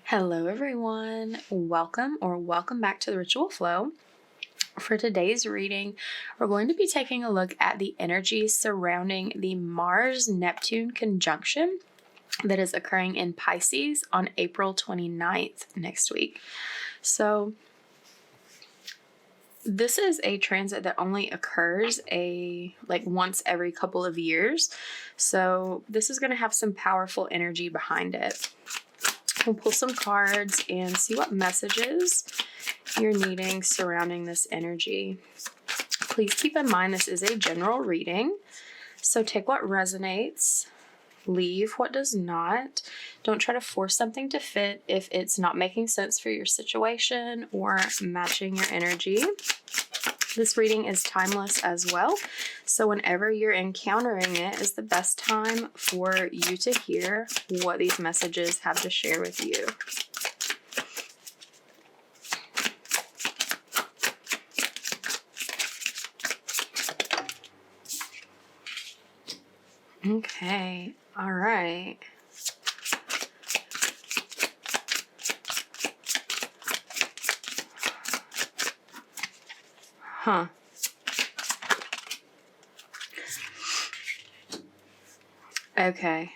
Hello everyone, welcome back to the Ritual Flow. For today's reading, we're going to be taking a look at the energies surrounding the Mars-Neptune conjunction that is occurring in Pisces on April 29th next week. So this is a transit that only occurs once every couple of years. So this is going to have some powerful energy behind it. We'll pull some cards and see what messages you're needing surrounding this energy. Please keep in mind this is a general reading, so take what resonates, leave what does not. Don't try to force something to fit if it's not making sense for your situation or matching your energy. This reading is timeless as well, so whenever you're encountering it is the best time for you to hear what these messages have to share with you. Okay, all right. Okay.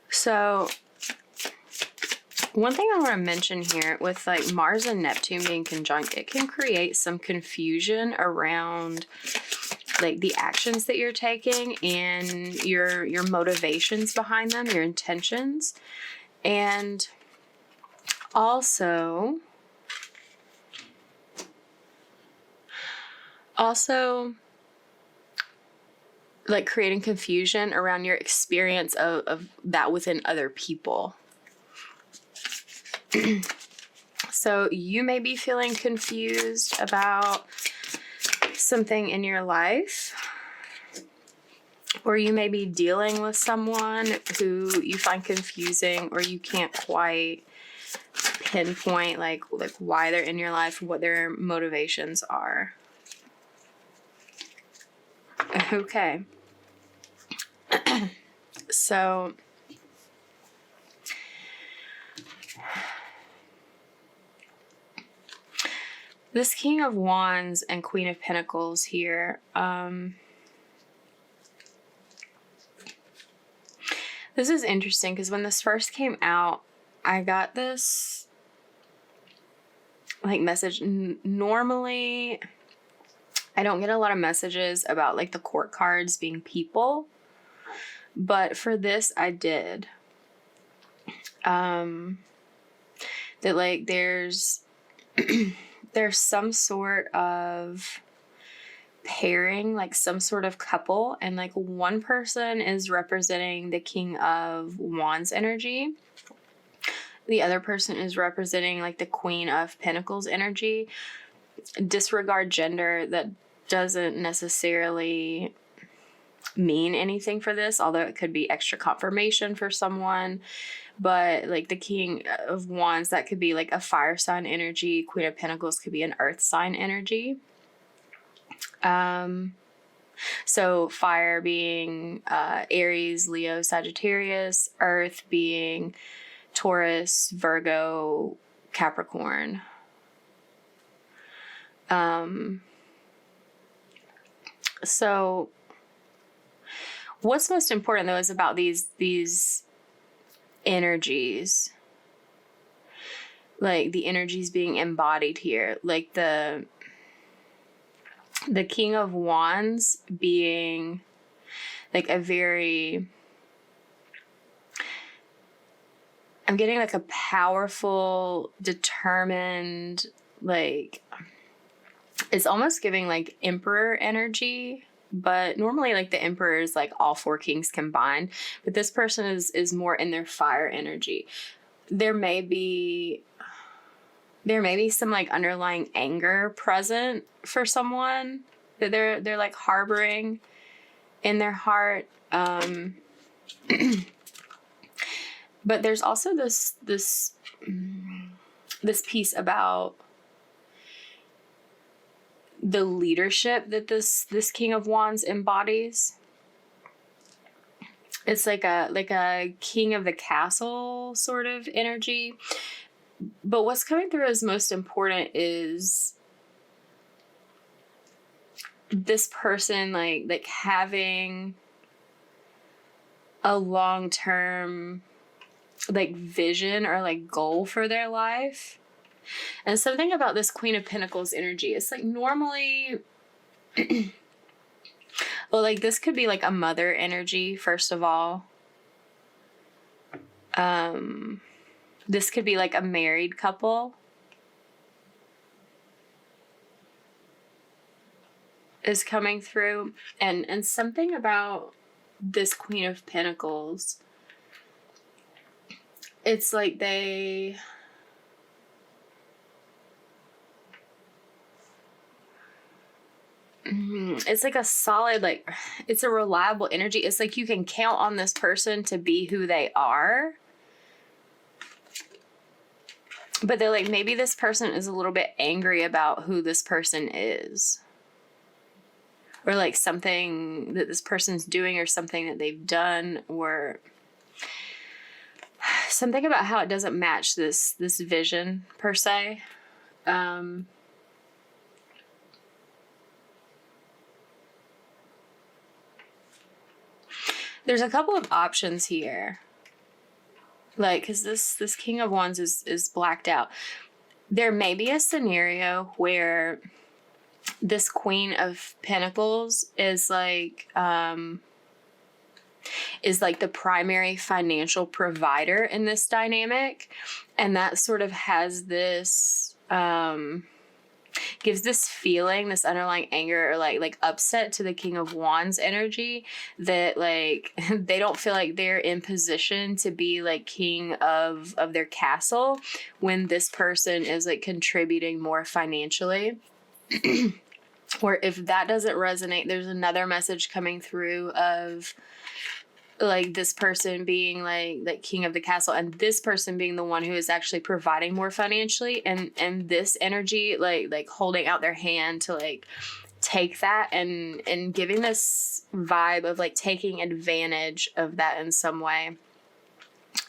So, one thing I want to mention here with like Mars and Neptune being conjunct, it can create some confusion around like the actions that you're taking and your motivations behind them, your intentions. And also like creating confusion around your experience of that within other people. So you may be feeling confused about something in your life, or you may be dealing with someone who you find confusing, or you can't quite pinpoint like why they're in your life, what their motivations are. Okay. So this King of Wands and Queen of Pentacles here, this is interesting because when this first came out, I got this like message. Normally, I don't get a lot of messages about like the court cards being people, but for this I did. That like there's some sort of pairing, like some sort of couple, and like one person is representing the King of Wands energy. The other person is representing like the Queen of Pentacles energy. Disregard gender, that doesn't necessarily mean anything for this, although it could be extra confirmation for someone. But like the King of Wands, that could be like a fire sign energy. Queen of Pentacles could be an earth sign energy. So fire being Aries, Leo, Sagittarius, earth being Taurus, Virgo, Capricorn. So what's most important though is about these energies, like the energies being embodied here, like the King of Wands being like I'm getting like a powerful, determined, like it's almost giving like Emperor energy, but normally like the Emperor is like all four kings combined, but this person is more in their fire energy. There may be some like underlying anger present for someone that they're like harboring in their heart. But there's also this piece about the leadership that this King of Wands embodies. It's like a king of the castle sort of energy. But what's coming through as most important is this person like having a long-term like vision or like goal for their life. And something about this Queen of Pentacles energy, it's like normally well, like this could be like a mother energy, first of all. This could be like a married couple is coming through. And something about this Queen of Pentacles, it's like it's like a solid, like it's a reliable energy. It's like you can count on this person to be who they are. But they're like, maybe this person is a little bit angry about who this person is. Or like something that this person's doing or something that they've done, or something about how it doesn't match this vision per se. There's a couple of options here. Like, because this King of Wands is blacked out. There may be a scenario where this Queen of Pentacles is like the primary financial provider in this dynamic. And that sort of has this, gives this feeling, this underlying anger or like upset to the King of Wands energy, that like they don't feel like they're in position to be like king of their castle when this person is like contributing more financially. Or if that doesn't resonate, there's another message coming through of like this person being like king of the castle, and this person being the one who is actually providing more financially, and this energy like holding out their hand to like take that and giving this vibe of like taking advantage of that in some way.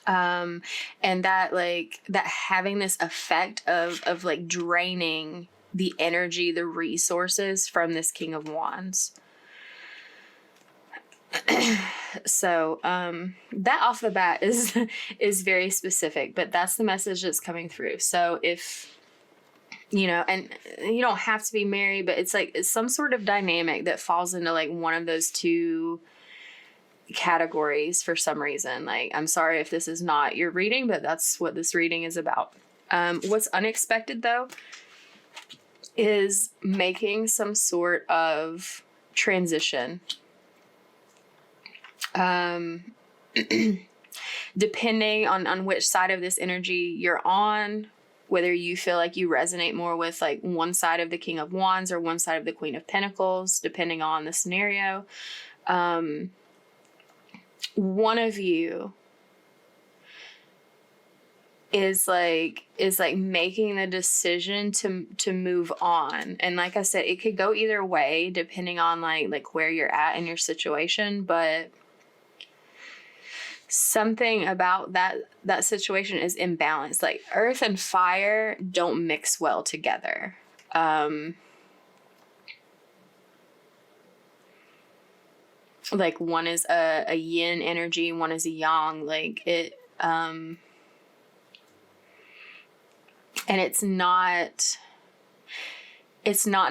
And that like that having this effect of like draining the energy, the resources from this King of Wands. So that off the bat is very specific, but that's the message that's coming through. So if and you don't have to be married, but it's like it's some sort of dynamic that falls into like one of those two categories for some reason. Like, I'm sorry if this is not your reading, but that's what this reading is about. What's unexpected though is making some sort of transition. Depending on which side of this energy you're on, whether you feel like you resonate more with like one side of the King of Wands or one side of the Queen of Pentacles, depending on the scenario. One of you is like making the decision to move on. And like I said, it could go either way depending on like where you're at in your situation, but something about that situation is imbalanced. Like earth and fire don't mix well together. Like one is a yin energy, one is a yang, like it, and it's not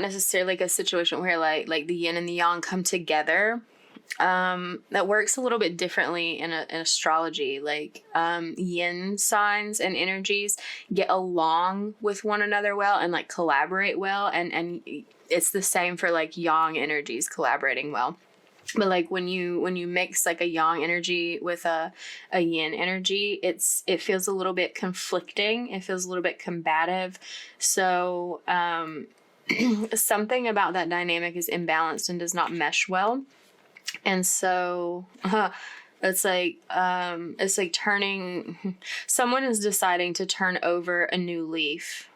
necessarily like a situation where like the yin and the yang come together. That works a little bit differently in astrology. Like yin signs and energies get along with one another well and like collaborate well, and it's the same for like yang energies collaborating well. But like when you mix like a yang energy with a yin energy, it feels a little bit conflicting. It feels a little bit combative. So something about that dynamic is imbalanced and does not mesh well. And so it's like someone is deciding to turn over a new leaf.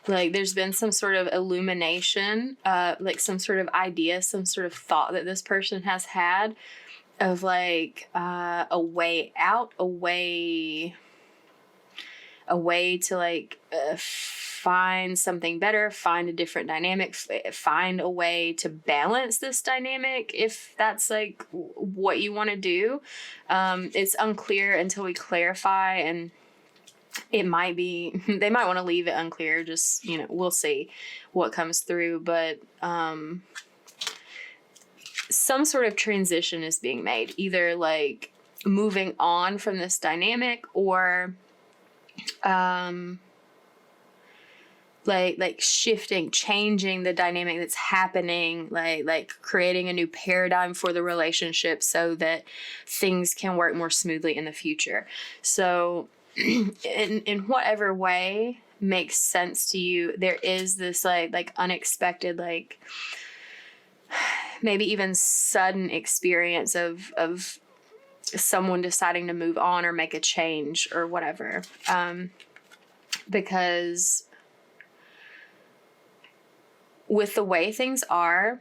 Like there's been some sort of illumination, like some sort of idea, some sort of thought that this person has had. of like a way out, a way to like find something better, find a different dynamic, find a way to balance this dynamic, if that's like what you want to do. It's unclear until we clarify, and it might be, they might want to leave it unclear, just, you know, we'll see what comes through. But some sort of transition is being made, either like moving on from this dynamic, or like shifting, changing the dynamic that's happening, like creating a new paradigm for the relationship so that things can work more smoothly in the future. So in whatever way makes sense to you, there is this like unexpected, like maybe even sudden experience of someone deciding to move on or make a change or whatever. Because with the way things are,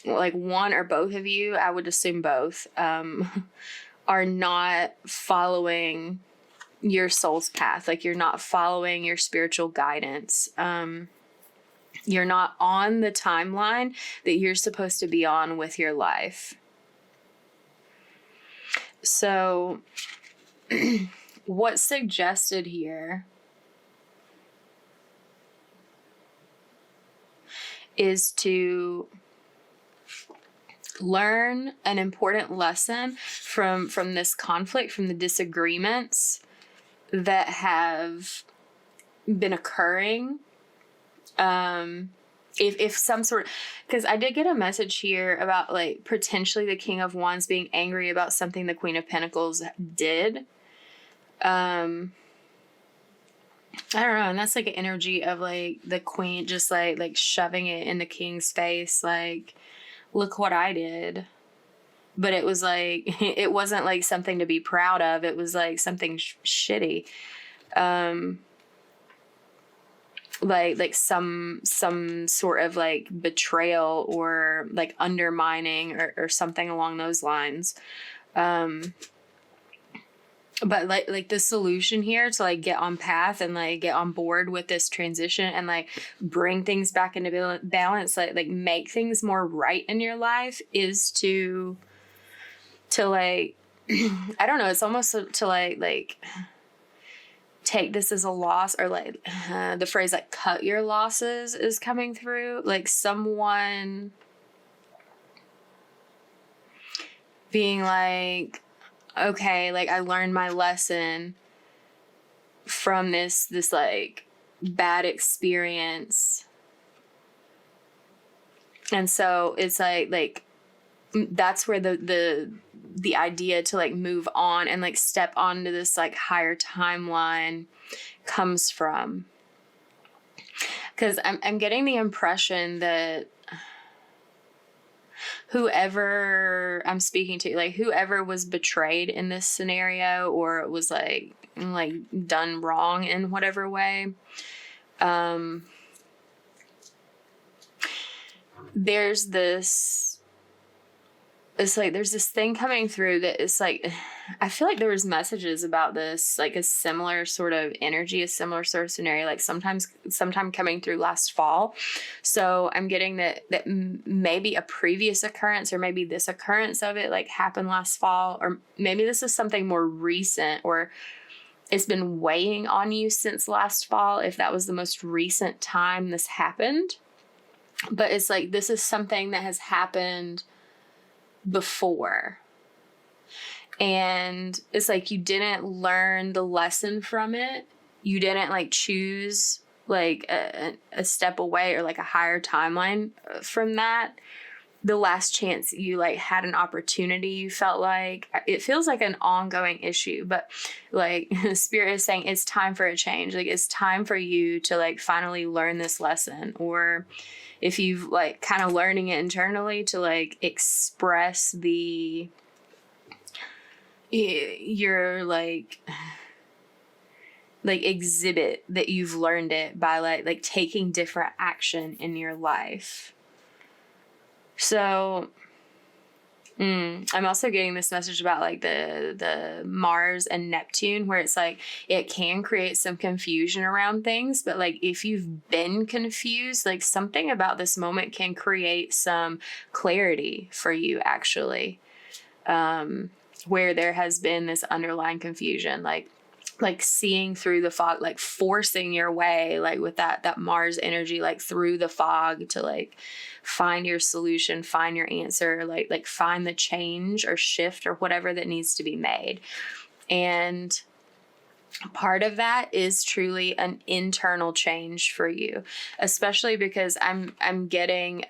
like one or both of you, I would assume both, are not following your soul's path. Like, you're not following your spiritual guidance. You're not on the timeline that you're supposed to be on with your life. So what's suggested here is to learn an important lesson from this conflict, from the disagreements that have been occurring. If some sort, because I did get a message here about like potentially the King of Wands being angry about something the Queen of Pentacles did. I don't know, and that's like an energy of like the Queen just like shoving it in the King's face, like, look what I did. But it was like, it wasn't like something to be proud of. It was like something shitty. Like some sort of like betrayal or like undermining or something along those lines. But like the solution here to like get on path and like get on board with this transition and like bring things back into balance, like make things more right in your life, is to like, I don't know, it's almost to like take this as a loss, or like the phrase like cut your losses is coming through. Like someone being like, okay, like I learned my lesson from this like bad experience. And so it's like that's where the idea to like move on and like step onto this like higher timeline comes from. Because I'm getting the impression that whoever I'm speaking to, like whoever was betrayed in this scenario or was like done wrong in whatever way, there's this thing coming through that is like, I feel like there was messages about this, like a similar sort of energy, a similar sort of scenario, like sometime coming through last fall. So I'm getting that maybe a previous occurrence, or maybe this occurrence of it like happened last fall, or maybe this is something more recent, or it's been weighing on you since last fall, if that was the most recent time this happened. But it's like, this is something that has happened before. And it's like, you didn't learn the lesson from it. You didn't like choose like a step away or like a higher timeline from that. The last chance you like had an opportunity, you felt like it feels like an ongoing issue, but like Spirit is saying it's time for a change. Like it's time for you to like finally learn this lesson, or if you've like kind of learning it internally, to like express your like exhibit that you've learned it by like taking different action in your life. So I'm also getting this message about like the Mars and Neptune, where it's like it can create some confusion around things, but like if you've been confused, like something about this moment can create some clarity for you actually, where there has been this underlying confusion, like seeing through the fog, like forcing your way, like with that Mars energy, like through the fog to like find your solution, find your answer, like find the change or shift or whatever that needs to be made. And part of that is truly an internal change for you, especially because I'm getting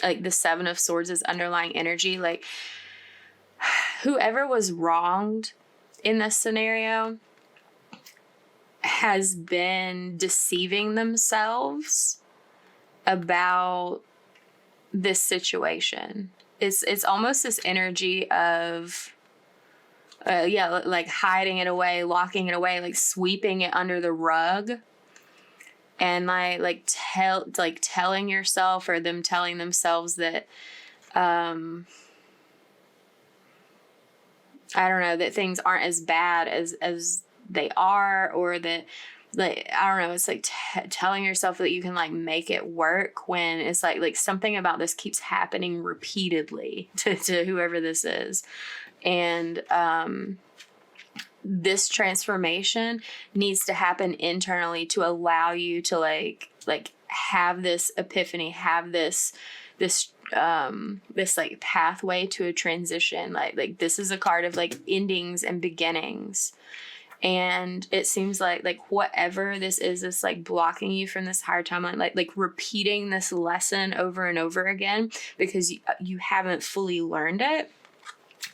like the Seven of Swords is underlying energy. Like whoever was wronged in this scenario has been deceiving themselves about this situation. It's almost this energy of like hiding it away, locking it away, like sweeping it under the rug, and telling yourself or them telling themselves that I don't know, that things aren't as bad as they are, or that, like, I don't know, it's like telling yourself that you can like make it work when it's like something about this keeps happening repeatedly to whoever this is. And this transformation needs to happen internally to allow you to like have this epiphany, have this like pathway to a transition. Like this is a card of like endings and beginnings. And it seems like whatever this is, it's like blocking you from this higher timeline, like repeating this lesson over and over again because you haven't fully learned it.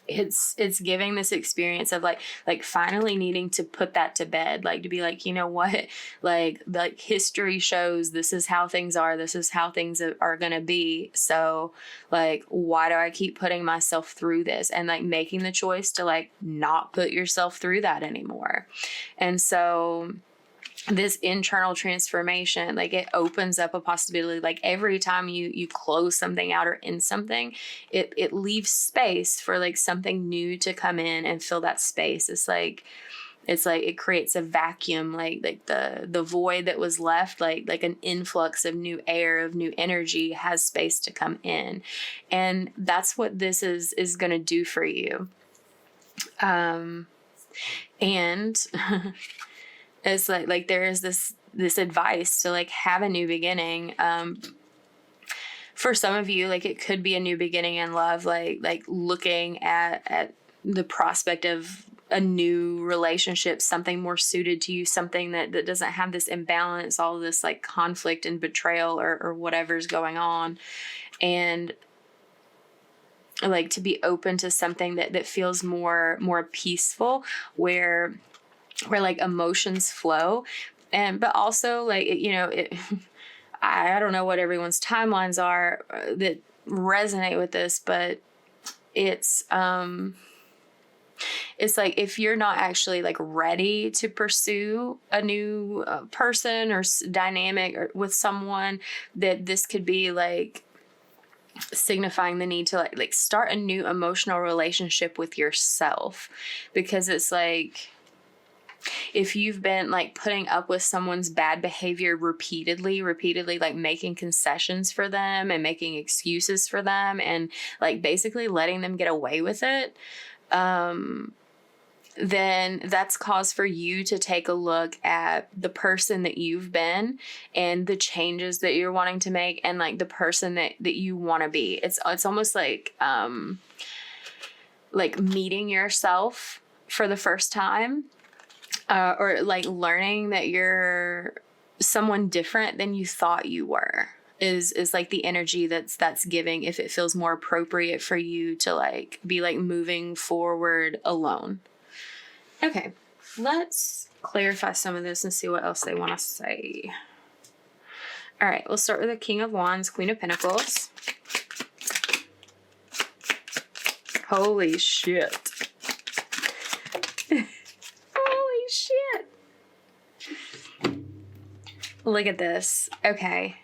It's giving this experience of like finally needing to put that to bed, like to be like, you know what, like history shows this is how things are, this is how things are gonna be, so like why do I keep putting myself through this, and like making the choice to like not put yourself through that anymore. And so this internal transformation, like it opens up a possibility. Like every time you close something out or end something, it leaves space for like something new to come in and fill that space. It's like it creates a vacuum, like the void that was left, like an influx of new air, of new energy has space to come in. And that's what this is going to do for you. And it's like there is this advice to like have a new beginning. For some of you, like it could be a new beginning in love, like looking at the prospect of a new relationship, something more suited to you, something that doesn't have this imbalance, all of this like conflict and betrayal or whatever's going on. And like to be open to something that feels more peaceful, where like emotions flow. But also like, you know, I don't know what everyone's timelines are that resonate with this, but it's like if you're not actually like ready to pursue a new person or dynamic or with someone, that this could be like signifying the need to like start a new emotional relationship with yourself. Because it's like, if you've been like putting up with someone's bad behavior repeatedly, like making concessions for them and making excuses for them and like basically letting them get away with it, then that's cause for you to take a look at the person that you've been and the changes that you're wanting to make and like the person that you want to be. It's almost like meeting yourself for the first time. Or like learning that you're someone different than you thought you were is like the energy that's giving, if it feels more appropriate for you to like be like moving forward alone. Okay, let's clarify some of this and see what else they want to say. All right, we'll start with the King of Wands, Queen of Pentacles. Holy shit. Shit. Look at this. Okay.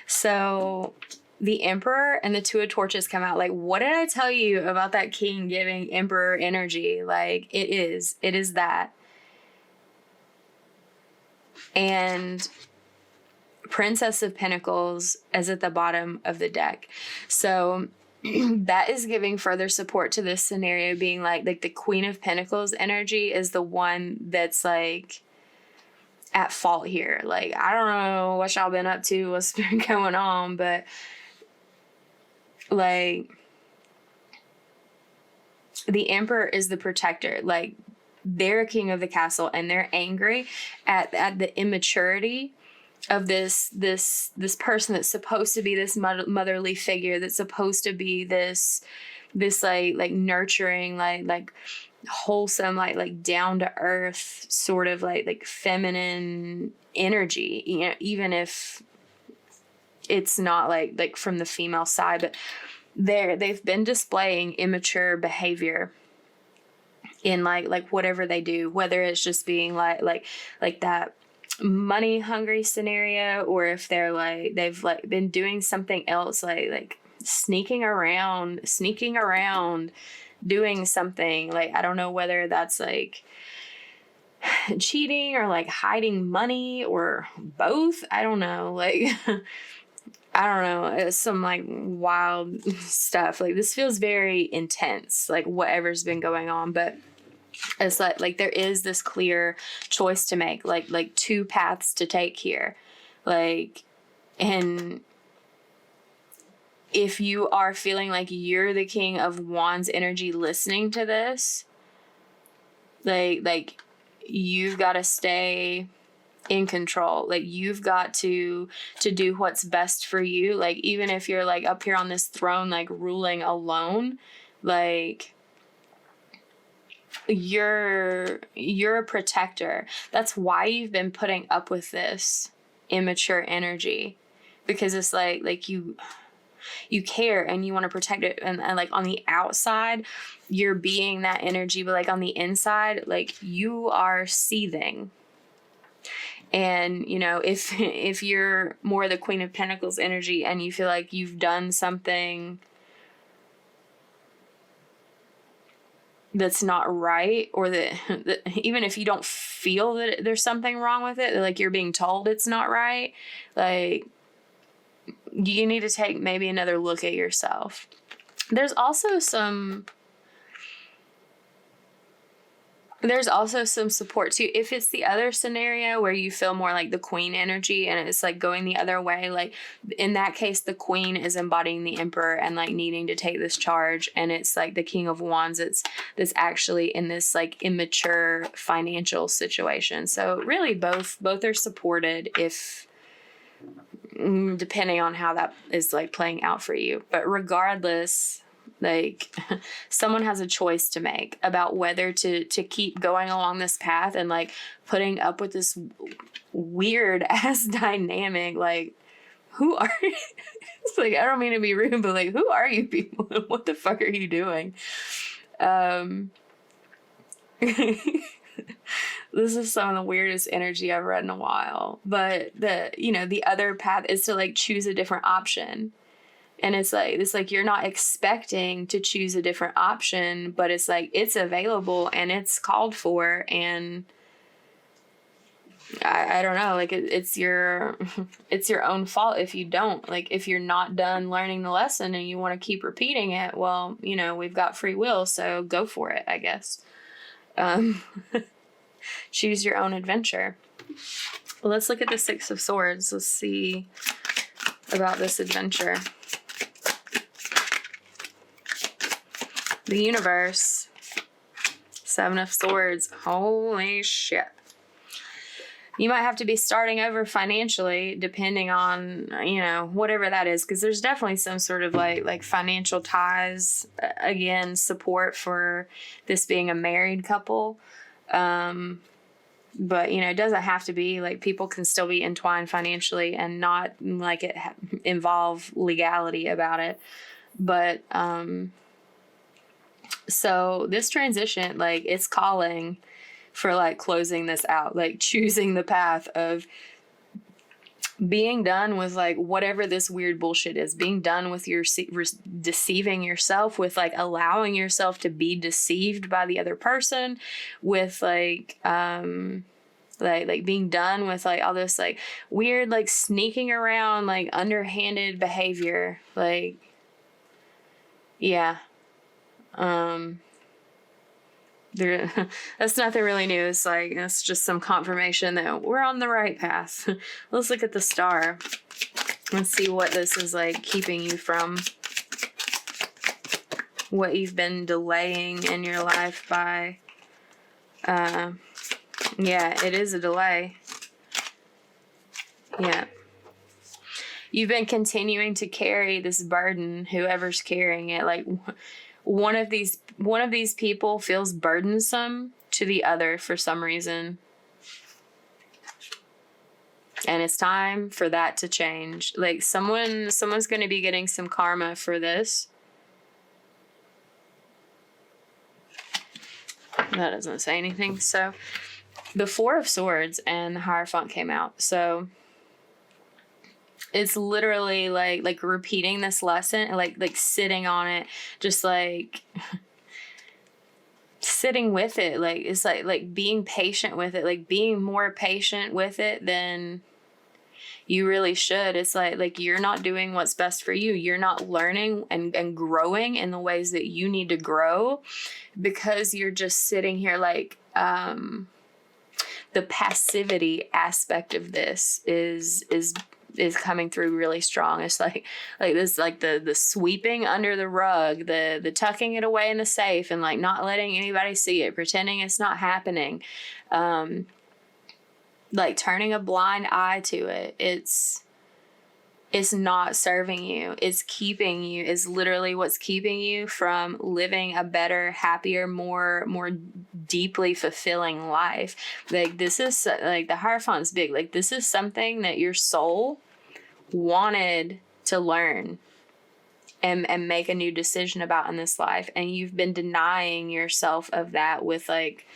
So the Emperor and the Two of Torches come out. Like, what did I tell you about that king giving Emperor energy? Like, it is that. And Princess of Pentacles is at the bottom of the deck. So that is giving further support to this scenario, being like the Queen of Pentacles energy is the one that's like at fault here. Like, I don't know what y'all been up to, what's been going on, but like the Emperor is the protector. Like, they're king of the castle and they're angry at the immaturity of this person that's supposed to be this motherly figure, that's supposed to be this like nurturing, like wholesome, like down to earth sort of like feminine energy, you know, even if it's not like from the female side, but they've been displaying immature behavior in like whatever they do, whether it's just being like that money hungry scenario, or if they're like they've like been doing something else, like sneaking around doing something. Like, I don't know whether that's like cheating or like hiding money or both. I don't know. Like I don't know. It's some like wild stuff. Like, this feels very intense, like whatever's been going on, but it's like there is this clear choice to make, like two paths to take here. Like, and if you are feeling like you're the King of Wands energy listening to this, like you've got to stay in control. Like, you've got to do what's best for you. Like, even if you're like up here on this throne, like ruling alone, like you're a protector. That's why you've been putting up with this immature energy, because it's like you care and you want to protect it, and like on the outside you're being that energy, but like on the inside, like you are seething. And you know, if you're more the Queen of Pentacles energy and you feel like you've done something that's not right, or that even if you don't feel that there's something wrong with it, like you're being told it's not right, like you need to take maybe another look at yourself. There's also some support too. If it's the other scenario where you feel more like the Queen energy and it's like going the other way, like in that case, the Queen is embodying the Emperor and like needing to take this charge. And it's like the King of Wands that's actually in this like immature financial situation. So really both are supported, if depending on how that is like playing out for you. But regardless, like someone has a choice to make about whether to keep going along this path and like putting up with this weird ass dynamic. Like, who are you? It's like, I don't mean to be rude, but like, who are you people? What the fuck are you doing? This is some of the weirdest energy I've read in a while. But the other path is to like choose a different option. And it's like you're not expecting to choose a different option, but it's like it's available and it's called for. And I don't know, like it's your own fault if you don't. Like, if you're not done learning the lesson and you want to keep repeating it, well, you know, we've got free will, so go for it, I guess. Choose your own adventure. Well, let's look at the Six of Swords. Let's see about this adventure. The universe. Seven of Swords. Holy shit. You might have to be starting over financially, depending on, you know, whatever that is, because there's definitely some sort of like financial ties, again, support for this being a married couple. But, you know, it doesn't have to be. Like, people can still be entwined financially and not like it involve legality about it. But, so this transition, like, it's calling for like closing this out, like choosing the path of being done with like whatever this weird bullshit is, being done with your deceiving yourself, with like allowing yourself to be deceived by the other person, with like being done with like all this like weird like sneaking around like underhanded behavior. Like, yeah. That's nothing really new. It's like, that's just some confirmation that we're on the right path. Let's look at the star. Let's see what this is like keeping you from, what you've been delaying in your life by, yeah, it is a delay. Yeah. You've been continuing to carry this burden, whoever's carrying it. Like, one of these people feels burdensome to the other for some reason. And it's time for that to change. Like, someone's going to be getting some karma for this. That doesn't say anything. So, the Four of Swords and the Hierophant came out. So, it's literally like repeating this lesson, like sitting on it, just like sitting with it. Like, it's like being patient with it, like being more patient with it than you really should. It's like you're not doing what's best for you. You're not learning and growing in the ways that you need to grow, because you're just sitting here. Like, the passivity aspect of this is coming through really strong. It's like this, like the sweeping under the rug, the tucking it away in the safe and like not letting anybody see it, pretending it's not happening. Like turning a blind eye to it. It's not serving you. It's keeping you, is literally what's keeping you from living a better, happier, more deeply fulfilling life. Like, this is like the Hierophant's big. Like, this is something that your soul wanted to learn and make a new decision about in this life. And you've been denying yourself of that with like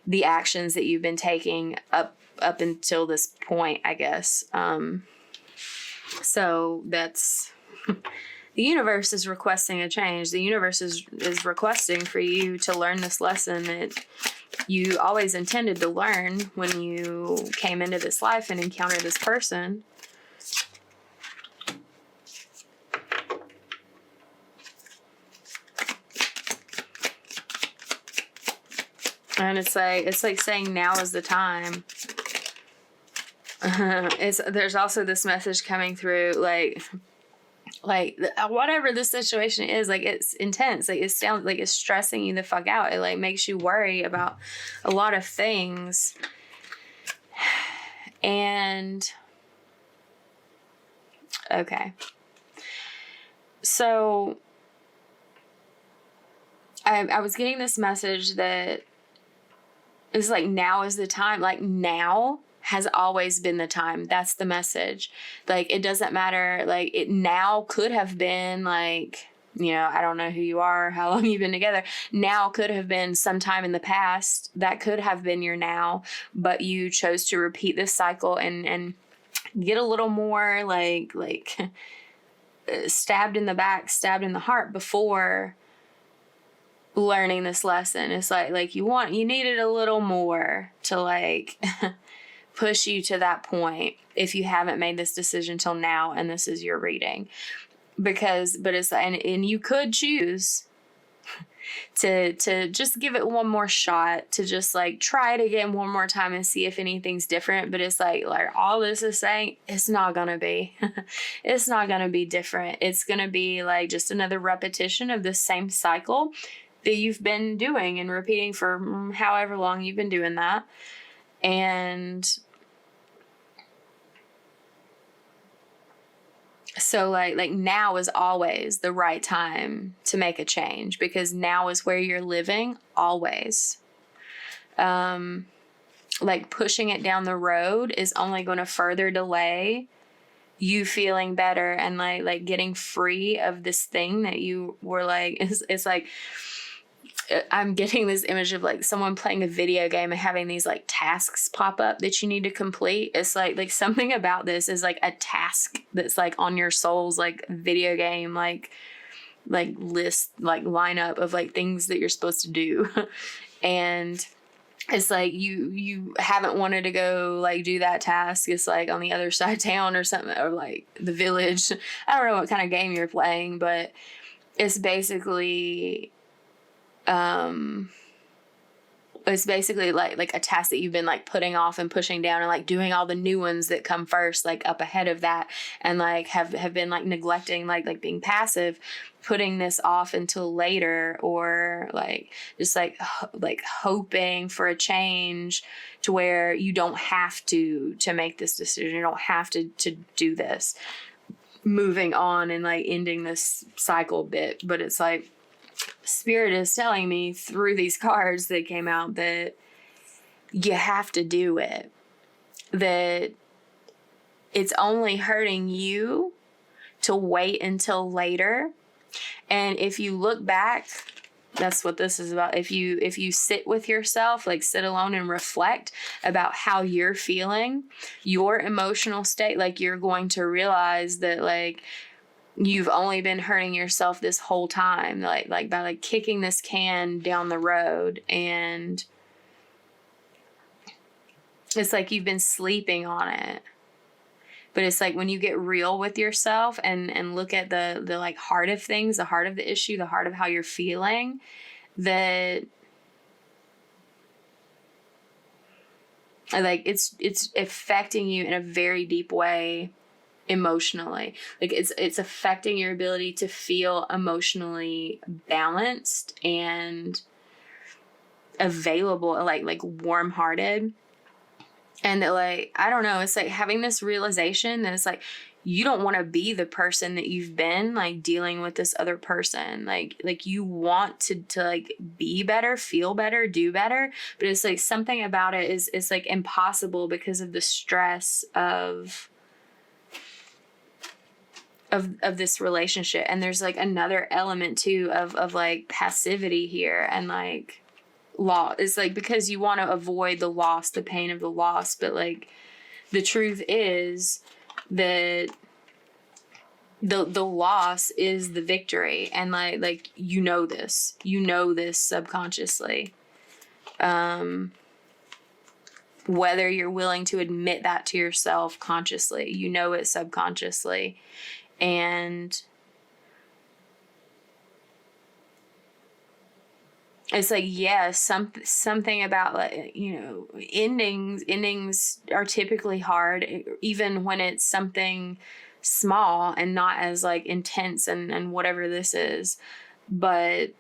the actions that you've been taking up until this point, I guess. So that's, the universe is requesting a change. The universe is requesting for you to learn this lesson that you always intended to learn when you came into this life and encountered this person. And it's like saying now is the time. There's also this message coming through, like whatever the situation is, like it's intense, like it sounds like it's stressing you the fuck out. It like makes you worry about a lot of things. And okay, so I was getting this message that is like, now is the time. Like, now has always been the time. That's the message. Like, it doesn't matter. Like, it now could have been like, you know, I don't know who you are, how long you've been together. Now could have been sometime in the past. That could have been your now, but you chose to repeat this cycle and get a little more like stabbed in the back, stabbed in the heart before learning this lesson. It's like you needed a little more to like push you to that point if you haven't made this decision till now and this is your reading. But it's, and you could choose to just give it one more shot, to just like try it again one more time and see if anything's different. But it's like all this is saying, it's not gonna be it's not gonna be different. It's gonna be like just another repetition of the same cycle that you've been doing and repeating for however long you've been doing that. And so like now is always the right time to make a change, because now is where you're living always. Like pushing it down the road is only going to further delay you feeling better and like getting free of this thing that you were like, it's like I'm getting this image of like someone playing a video game and having these like tasks pop up that you need to complete. It's like something about this is like a task that's like on your soul's like video game, like list, like lineup of like things that you're supposed to do. And it's like you haven't wanted to go like do that task. It's like on the other side of town or something, or like the village. I don't know what kind of game you're playing, but it's basically like a task that you've been like putting off and pushing down, and like doing all the new ones that come first, like up ahead of that, and like have been like neglecting, like being passive, putting this off until later, or like just like hoping for a change to where you don't have to make this decision. You don't have to do this, moving on and like ending this cycle bit. But it's like Spirit is telling me through these cards that came out that you have to do it, that it's only hurting you to wait until later. And if you look back, that's what this is about. If you sit with yourself, like sit alone and reflect about how you're feeling, your emotional state, like you're going to realize that like you've only been hurting yourself this whole time, like by like kicking this can down the road. And it's like you've been sleeping on it. But it's like when you get real with yourself and look at the like heart of things, the heart of the issue, the heart of how you're feeling, that like it's affecting you in a very deep way emotionally. Like it's affecting your ability to feel emotionally balanced and available, like warm-hearted. And that like, I don't know, it's like having this realization that it's like you don't want to be the person that you've been like dealing with this other person. Like you want to like be better, feel better, do better, but it's like something about it is like impossible because of the stress of this relationship. And there's like another element too of like passivity here, and like loss. It's like because you want to avoid the loss, the pain of the loss, but like the truth is that the loss is the victory. And like you know this subconsciously, whether you're willing to admit that to yourself consciously, you know it subconsciously. And it's like, yeah, something about like, you know, endings are typically hard, even when it's something small and not as like intense and whatever this is. But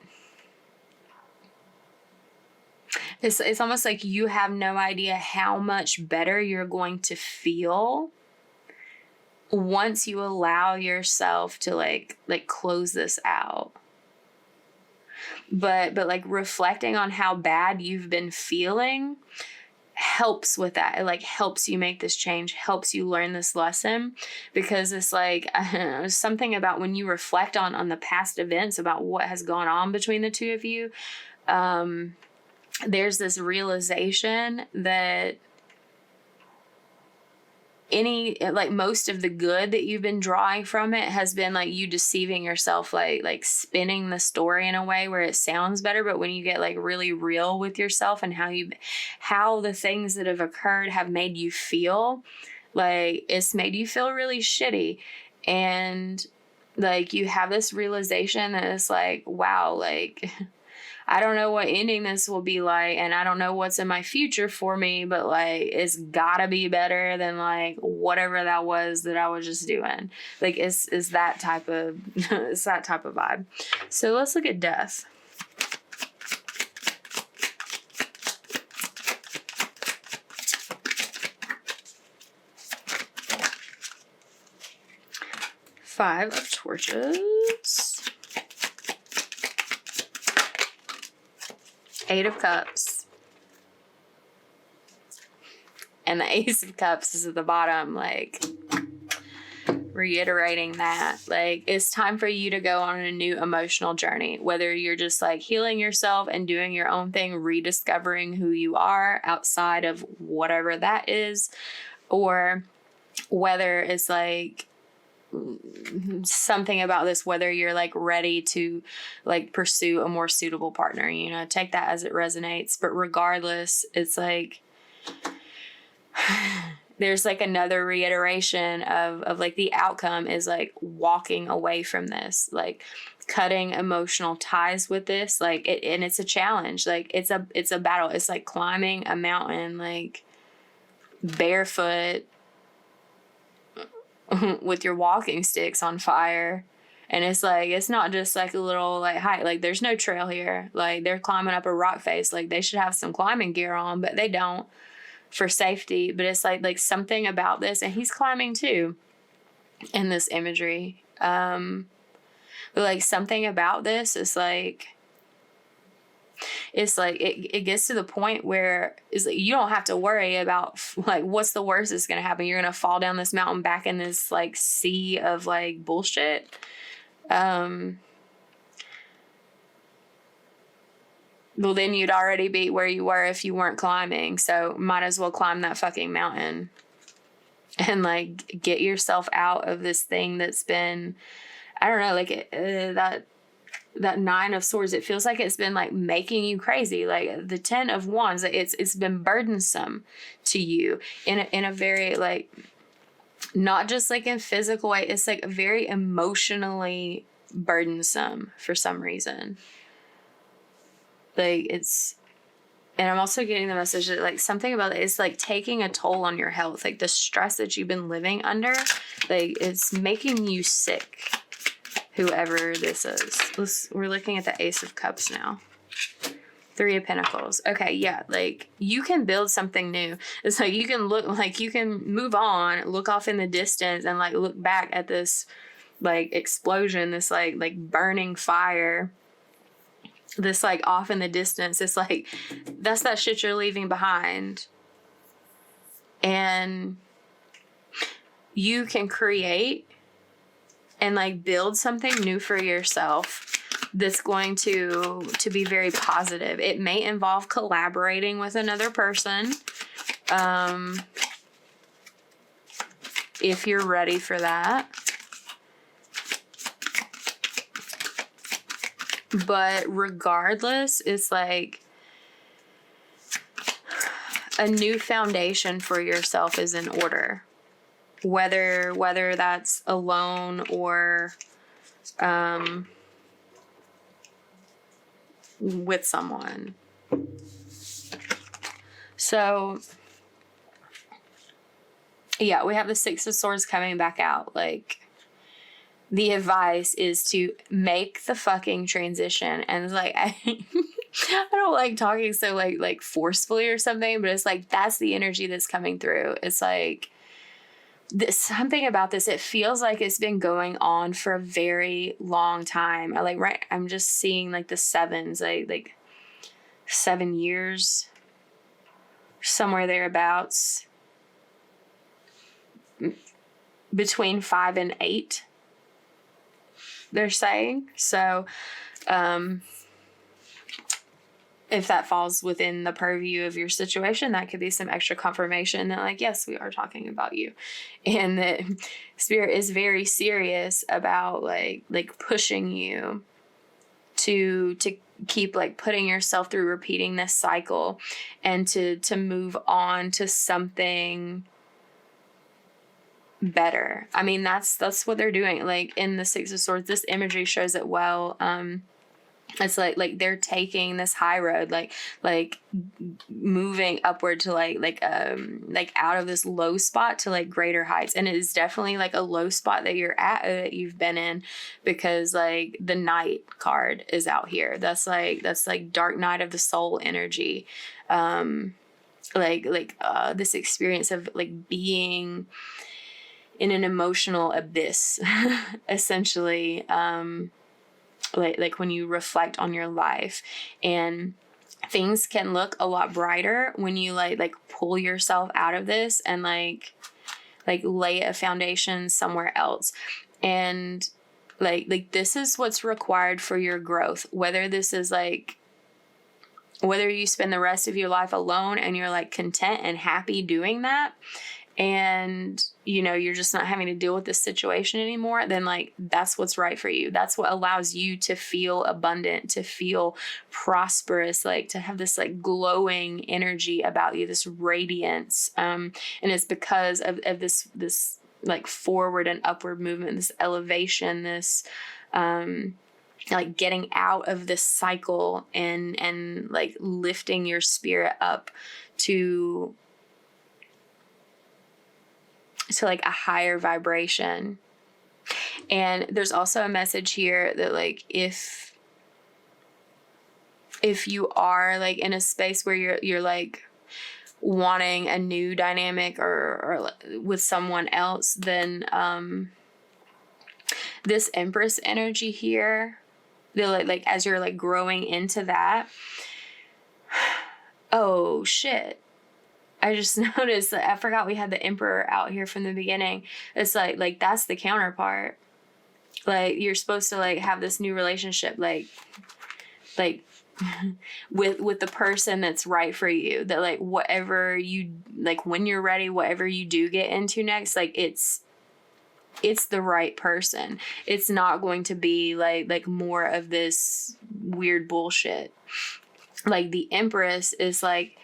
it's almost like you have no idea how much better you're going to feel once you allow yourself to like close this out. But like reflecting on how bad you've been feeling helps with that. It like helps you make this change, helps you learn this lesson, because it's like something about when you reflect on the past events, about what has gone on between the two of you, there's this realization that most of the good that you've been drawing from it has been like you deceiving yourself, like spinning the story in a way where it sounds better. But when you get like really real with yourself and how the things that have occurred have made you feel, like it's made you feel really shitty. And like you have this realization that it's like, wow, like I don't know what ending this will be like, and I don't know what's in my future for me, but like it's gotta be better than like whatever that was that I was just doing. Like it's that type of it's that type of vibe. So let's look at death. Five of Torches. Eight of Cups. And the Ace of Cups is at the bottom. Like, reiterating that, like, it's time for you to go on a new emotional journey, whether you're just like healing yourself and doing your own thing, rediscovering who you are outside of whatever that is, or whether it's like something about this, whether you're like ready to like pursue a more suitable partner, you know, take that as it resonates. But regardless, it's like there's like another reiteration of like the outcome is like walking away from this, like cutting emotional ties with this, like it, and it's a challenge, like it's a battle. It's like climbing a mountain, like barefoot with your walking sticks on fire. And it's like, it's not just like a little like hike, like there's no trail here, like they're climbing up a rock face, like they should have some climbing gear on, but they don't, for safety. But it's like something about this, and he's climbing too in this imagery, but like something about this is like, it's like it gets to the point where it's like you don't have to worry about like what's the worst that's gonna happen. You're gonna fall down this mountain back in this like sea of like bullshit. Well, then you'd already be where you were if you weren't climbing. So might as well climb that fucking mountain and like get yourself out of this thing that's been, I don't know, like that Nine of Swords, it feels like it's been like making you crazy. Like the Ten of Wands, it's been burdensome to you in a very like, not just like in physical way, it's like very emotionally burdensome for some reason. Like it's, and I'm also getting the message that like something about it is like taking a toll on your health. Like the stress that you've been living under, like it's making you sick. Whoever this is. We're looking at the Ace of Cups now. Three of Pentacles. Okay, yeah, like you can build something new. It's like you can look, like you can move on, look off in the distance and like look back at this like explosion, this like burning fire, this like off in the distance. It's like, that's that shit you're leaving behind. And you can create and like build something new for yourself that's going to be very positive. It may involve collaborating with another person, if you're ready for that. But regardless, it's like a new foundation for yourself is in order. Whether that's alone or with someone. So yeah, we have the Six of Swords coming back out. Like the advice is to make the fucking transition. And it's like I don't like talking so like forcefully or something, but it's like that's the energy that's coming through. It's like this, something about this, it feels like it's been going on for a very long time. I'm just seeing like the sevens, like 7 years, somewhere thereabouts, between 5 and 8, they're saying. So, if that falls within the purview of your situation, that could be some extra confirmation that like, yes, we are talking about you. And that Spirit is very serious about like pushing you to keep like putting yourself through repeating this cycle and to move on to something better. I mean, that's what they're doing. Like in the Six of Swords, this imagery shows it well. It's like they're taking this high road, like moving upward to like out of this low spot to like greater heights. And it is definitely like a low spot that you're at, that you've been in, because like the Knight card is out here. That's like dark night of the soul energy. This experience of like being in an emotional abyss, essentially. Like when you reflect on your life, and things can look a lot brighter when you like pull yourself out of this and like like lay a foundation somewhere else. And like this is what's required for your growth, whether this is like, whether you spend the rest of your life alone and you're like content and happy doing that, and you're just not having to deal with this situation anymore, then like that's what's right for you. That's what allows you to feel abundant, to feel prosperous, like to have this like glowing energy about you, this radiance. And it's because of this like forward and upward movement, this elevation, this like getting out of this cycle and like lifting your spirit up to like a higher vibration. And there's also a message here that like if you are like in a space where you're like wanting a new dynamic or with someone else, then this Empress energy here, like as you're like growing into that, oh shit, I just noticed that I forgot we had the Emperor out here from the beginning. It's like that's the counterpart. Like you're supposed to like have this new relationship, like with the person that's right for you. That like whatever you like, when you're ready, whatever you do get into next, like it's the right person. It's not going to be like more of this weird bullshit. Like the Empress is like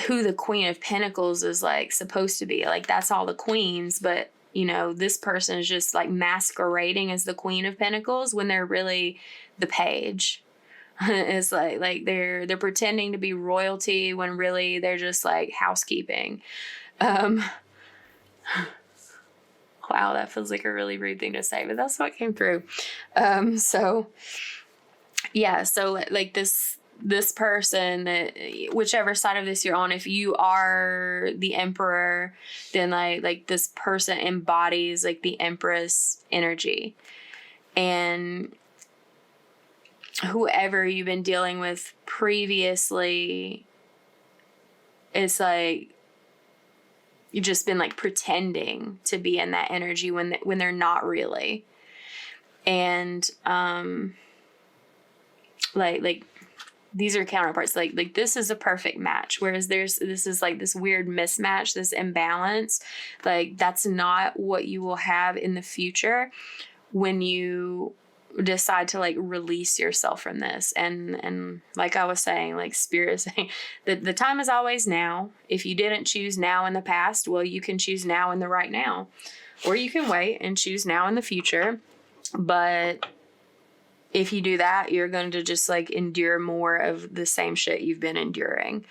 who the Queen of Pentacles is like supposed to be. Like that's all the queens, but this person is just like masquerading as the Queen of Pentacles when they're really the page. It's like they're pretending to be royalty when really they're just like housekeeping. Wow, that feels like a really rude thing to say, but that's what came through. So yeah, so like this person, that whichever side of this you're on, if you are the Emperor, then like this person embodies like the Empress energy. And whoever you've been dealing with previously, it's like you've just been like pretending to be in that energy when they're not really. And like these are counterparts. Like this is a perfect match, whereas this is like this weird mismatch, this imbalance. Like that's not what you will have in the future when you decide to like release yourself from this. And like I was saying, like Spirit is saying that the time is always now. If you didn't choose now in the past, well, you can choose now in the right now, or you can wait and choose now in the future. But if you do that, you're going to just like endure more of the same shit you've been enduring.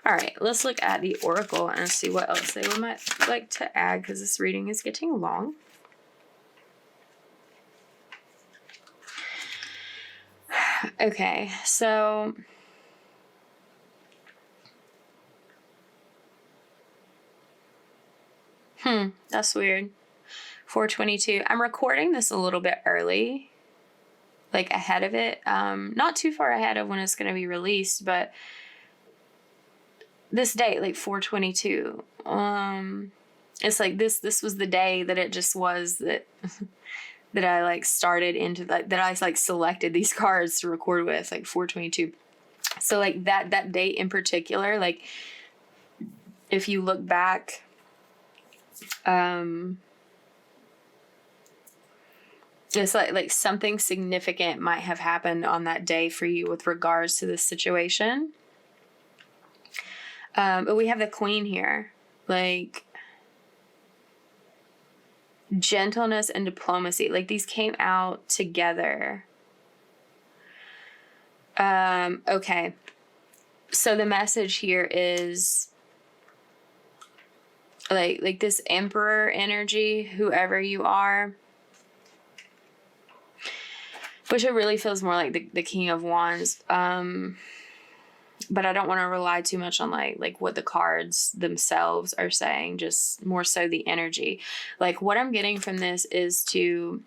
All right, let's look at the Oracle and see what else they might like to add, because this reading is getting long. Okay, so that's weird. 422. I'm recording this a little bit early, like ahead of it. Not too far ahead of when it's going to be released, but this date, like 422, it's like this was the day that it just was that that I like started into that I like selected these cards to record with, like 422. So like that date in particular, like if you look back, it's like something significant might have happened on that day for you with regards to this situation. But we have the Queen here, like gentleness and diplomacy. Like these came out together. Okay. So the message here is like this Emperor energy, whoever you are, which it really feels more like the King of Wands. But I don't want to rely too much on like what the cards themselves are saying, just more so the energy. Like what I'm getting from this is to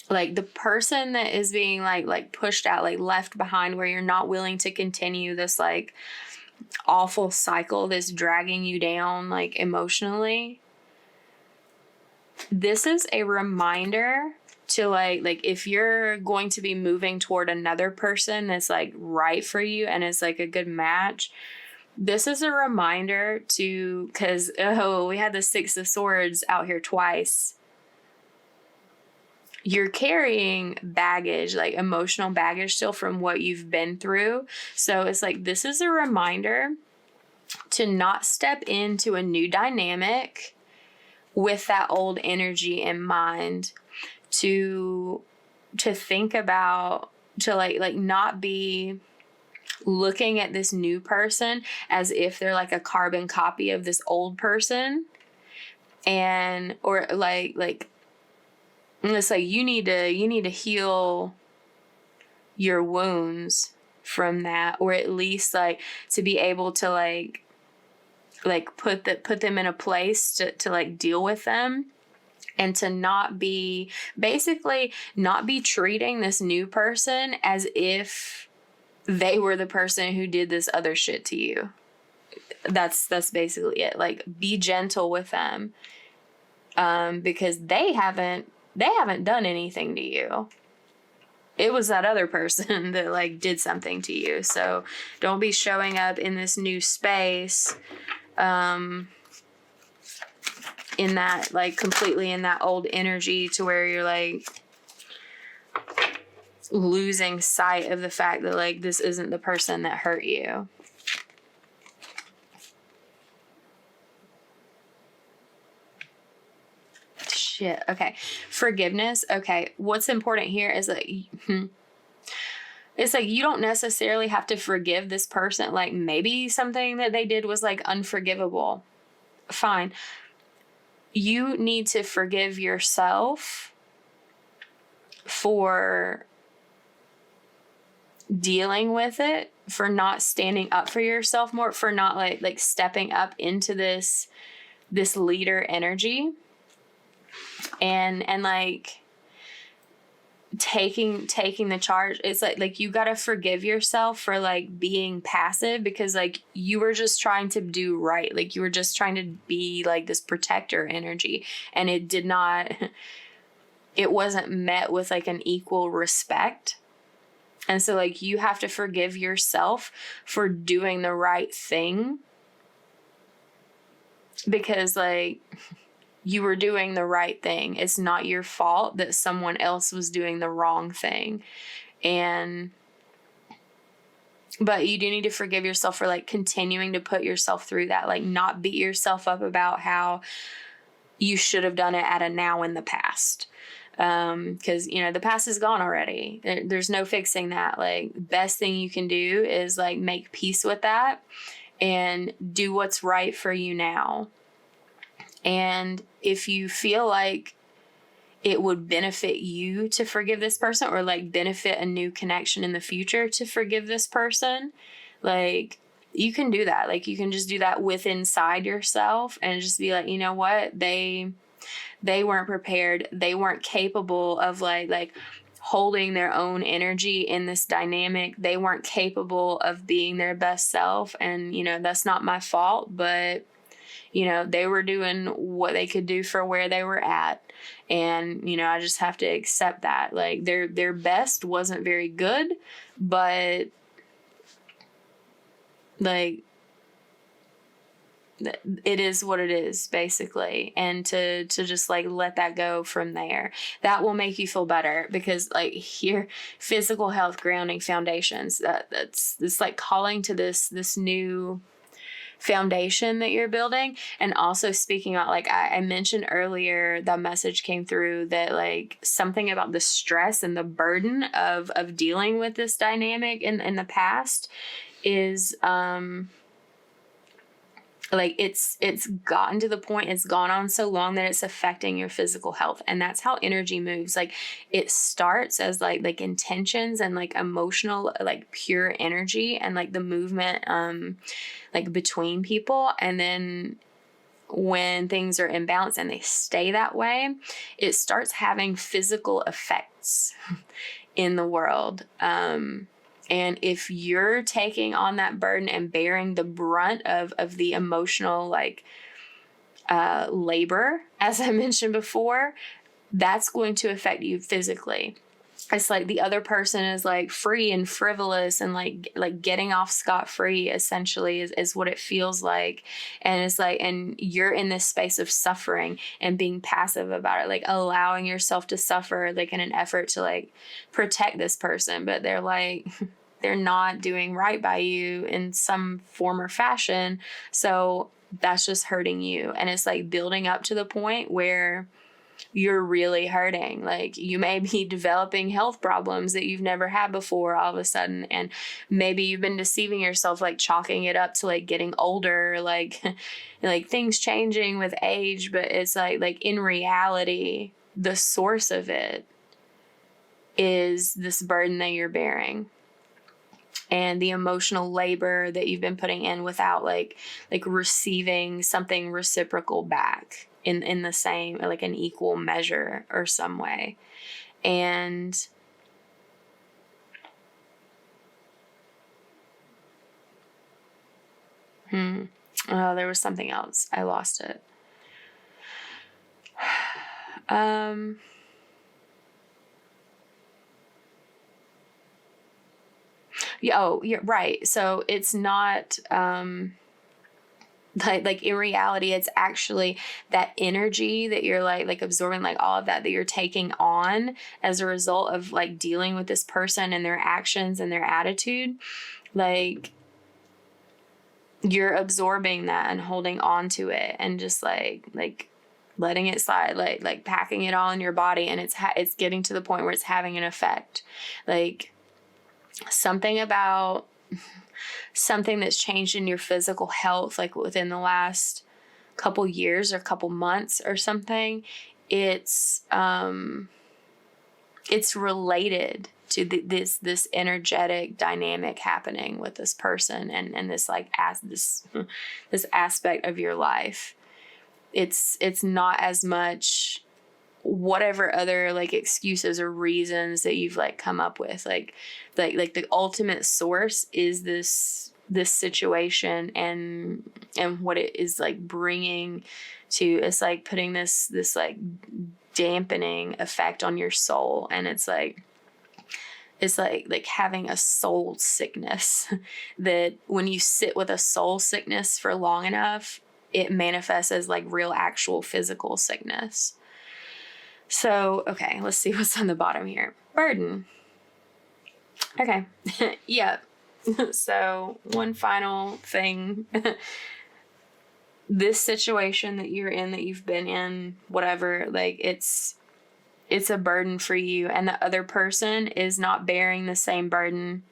like the person that is being like pushed out, like left behind, where you're not willing to continue this like awful cycle that's dragging you down like emotionally. This is a reminder to like if you're going to be moving toward another person that's like right for you and is like a good match. This is a reminder to, because we had the Six of Swords out here twice. You're carrying baggage, like emotional baggage still from what you've been through. So it's like, this is a reminder to not step into a new dynamic with that old energy in mind, to think about, to like not be looking at this new person as if they're like a carbon copy of this old person. And or like it's like you need to heal your wounds from that, or at least like to be able to like put them in a place to like deal with them, and to not be treating this new person as if they were the person who did this other shit to you. That's basically it. Like, be gentle with them, because they haven't done anything to you. It was that other person that like did something to you. So don't be showing up in this new space, in that like completely in that old energy, to where you're like losing sight of the fact that like this isn't the person that hurt you. Shit. Okay. Forgiveness. Okay. What's important here is that it's like you don't necessarily have to forgive this person. Like, maybe something that they did was like unforgivable. Fine. You need to forgive yourself for dealing with it, for not standing up for yourself more, for not like stepping up into this leader energy, and like taking the charge. It's like you got to forgive yourself for like being passive, because like you were just trying to do right. Like, you were just trying to be like this protector energy, and it wasn't met with like an equal respect. And so like you have to forgive yourself for doing the right thing, because like you were doing the right thing. It's not your fault that someone else was doing the wrong thing. But you do need to forgive yourself for like continuing to put yourself through that. Like, not beat yourself up about how you should have done it at a now in the past. Because, the past is gone already. There's no fixing that. Like, best thing you can do is like make peace with that and do what's right for you now. And if you feel like it would benefit you to forgive this person, or like benefit a new connection in the future to forgive this person, like, you can do that. Like, you can just do that inside yourself and just be like, you know what? They weren't prepared. They weren't capable of like holding their own energy in this dynamic. They weren't capable of being their best self. And, that's not my fault, but they were doing what they could do for where they were at. And, I just have to accept that. Like, their best wasn't very good, but like, it is what it is, basically. And to just like let that go from there, that will make you feel better, because like your physical health grounding foundations, that's like calling to this new foundation that you're building. And also speaking about, like I mentioned earlier, the message came through that like something about the stress and the burden of dealing with this dynamic in the past is like it's gotten to the point, it's gone on so long that it's affecting your physical health. And that's how energy moves. Like, it starts as like intentions and like emotional, like pure energy, and like the movement like between people. And then when things are imbalanced and they stay that way, it starts having physical effects in the world. And if you're taking on that burden and bearing the brunt of the emotional, like, labor, as I mentioned before, that's going to affect you physically. It's like the other person is like free and frivolous and like getting off scot-free essentially is what it feels like. And it's like, and you're in this space of suffering and being passive about it, like allowing yourself to suffer, like in an effort to like protect this person. But they're like, they're not doing right by you in some form or fashion. So that's just hurting you. And it's like building up to the point where you're really hurting. Like you may be developing health problems that you've never had before all of a sudden. And maybe you've been deceiving yourself, like chalking it up to like getting older, like, like things changing with age. But it's like in reality, the source of it is this burden that you're bearing and the emotional labor that you've been putting in without like receiving something reciprocal back in the same, like an equal measure or some way. And oh, there was something else. I lost it. Yeah, oh, you're right. So it's not, like in reality, it's actually that energy that you're like absorbing, like all of that you're taking on as a result of like dealing with this person and their actions and their attitude. Like you're absorbing that and holding on to it and just like letting it slide, like packing it all in your body. And it's getting to the point where it's having an effect. Like something about something that's changed in your physical health, like within the last couple years or couple months or something, it's related to this energetic dynamic happening with this person and this like this aspect of your life. It's not as much whatever other like excuses or reasons that you've like come up with, like the ultimate source is this situation and what it is like bringing to, it's like putting this like dampening effect on your soul. And it's like having a soul sickness that when you sit with a soul sickness for long enough, it manifests as like real actual physical sickness. So, okay, let's see what's on the bottom here. Burden. Okay. Yeah. So, one final thing. This situation that you're in, that you've been in, whatever, like it's a burden for you, and the other person is not bearing the same burden.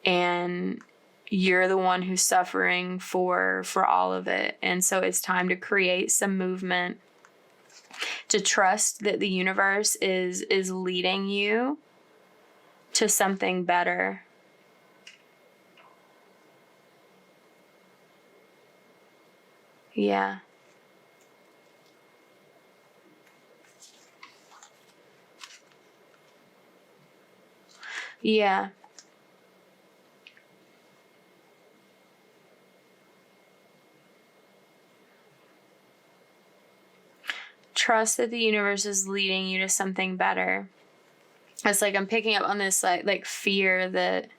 And you're the one who's suffering for all of it. And so it's time to create some movement, to trust that the universe is leading you to something better. Yeah. Yeah. Trust that the universe is leading you to something better. It's like I'm picking up on this like fear that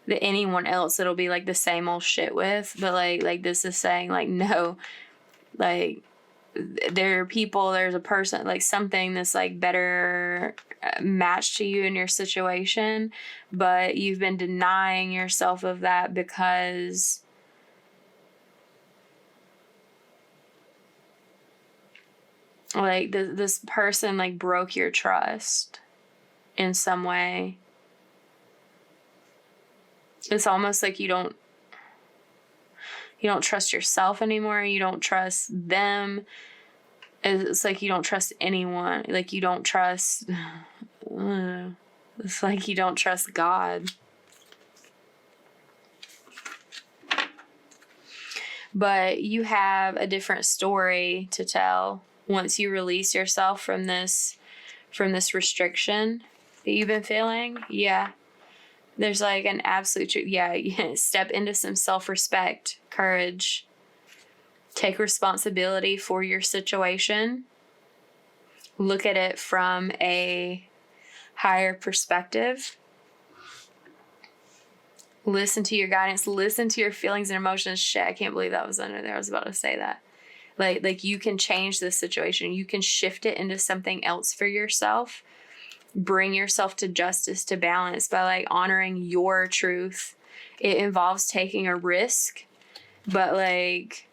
anyone else it'll be like the same old shit with, but like this is saying like no, like there are people, there's a person, like something that's like better matched to you in your situation, but you've been denying yourself of that because like this person like broke your trust in some way. It's almost like you don't trust yourself anymore. You don't trust them. It's like you don't trust anyone. Like you don't trust, it's like you don't trust God. But you have a different story to tell once you release yourself from this restriction that you've been feeling. Yeah. There's like an absolute, step into some self-respect, courage, Take responsibility for your situation. Look at it from a higher perspective. Listen to your guidance. Listen to your feelings and emotions. Shit, I can't believe that was under there. I was about to say that. Like you can change this situation. You can shift it into something else for yourself. Bring yourself to justice, to balance by like honoring your truth. It involves taking a risk, but like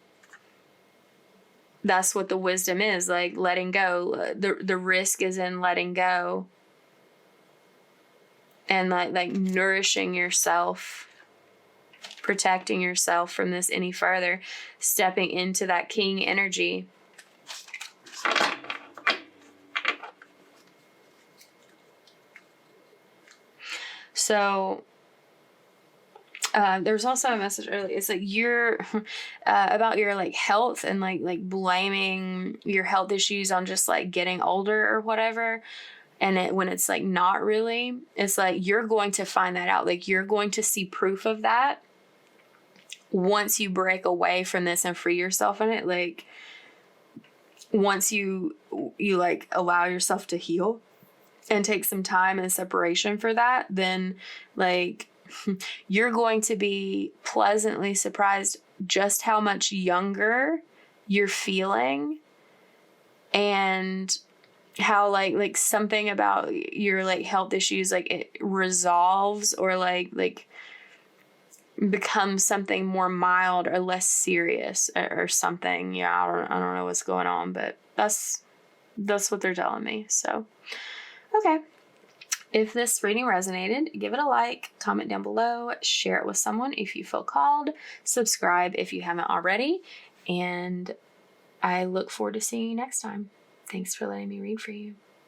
that's what the wisdom is, like letting go. The risk is in letting go. And like nourishing yourself, protecting yourself from this any further, stepping into that king energy. So there's also a message earlier. It's like you're about your like health and like blaming your health issues on just like getting older or whatever. And when it's like not really, it's like you're going to find that out. Like you're going to see proof of that once you break away from this and free yourself in it. Like once you like allow yourself to heal and take some time and separation for that, then like you're going to be pleasantly surprised just how much younger you're feeling, and how like something about your like health issues, like it resolves or like becomes something more mild or less serious or something. Yeah, I don't know what's going on, but that's what they're telling me. So okay, if this reading resonated, give it a like, comment down below, share it with someone if you feel called, subscribe if you haven't already, and I look forward to seeing you next time. Thanks for letting me read for you.